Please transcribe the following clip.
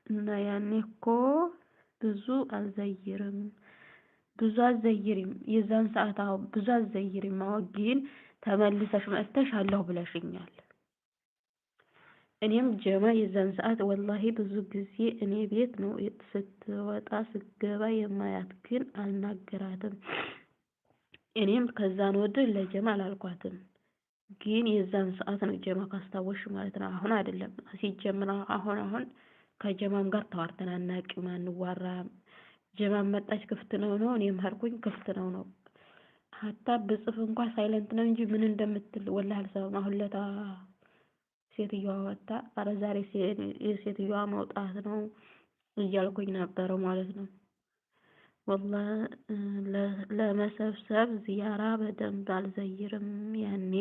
እና ያኔ እኮ ብዙ አልዘይርም ብዙ አዘይሪም የዛን ሰዓት አዎ ብዙ አዘይሪም አዎ ግን ተመልሰሽ መጥተሽ አለሁ ብለሽኛል። እኔም ጀማ የዛን ሰዓት ወላሂ ብዙ ጊዜ እኔ ቤት ነው ስትወጣ ስትገባ የማያት ግን አልናገራትም። እኔም ከዛን ወዲህ ለጀማ አላልኳትም። ግን የዛን ሰዓት ነው ጀማ ካስታወስሽ ማለት ነው። አሁን አይደለም ሲጀምር አሁን ከጀማም ጋር ተዋርተን አናውቅም አንዋራም። ጀማም መጣች ክፍት ነው እኔም ሄድኩኝ ክፍት ነው። ሀታ ብጽፍ እንኳን ሳይለንት ነው እንጂ ምን እንደምትል ወላሂ አልሰማም። አሁን ለታ ሴትዮዋ ወጣ ኧረ ዛሬ የሴትዮዋ መውጣት ነው እያልኩኝ ነበረ ማለት ነው። ወላሂ ለመሰብሰብ ዚያራ በደንብ አልዘይርም ያኔ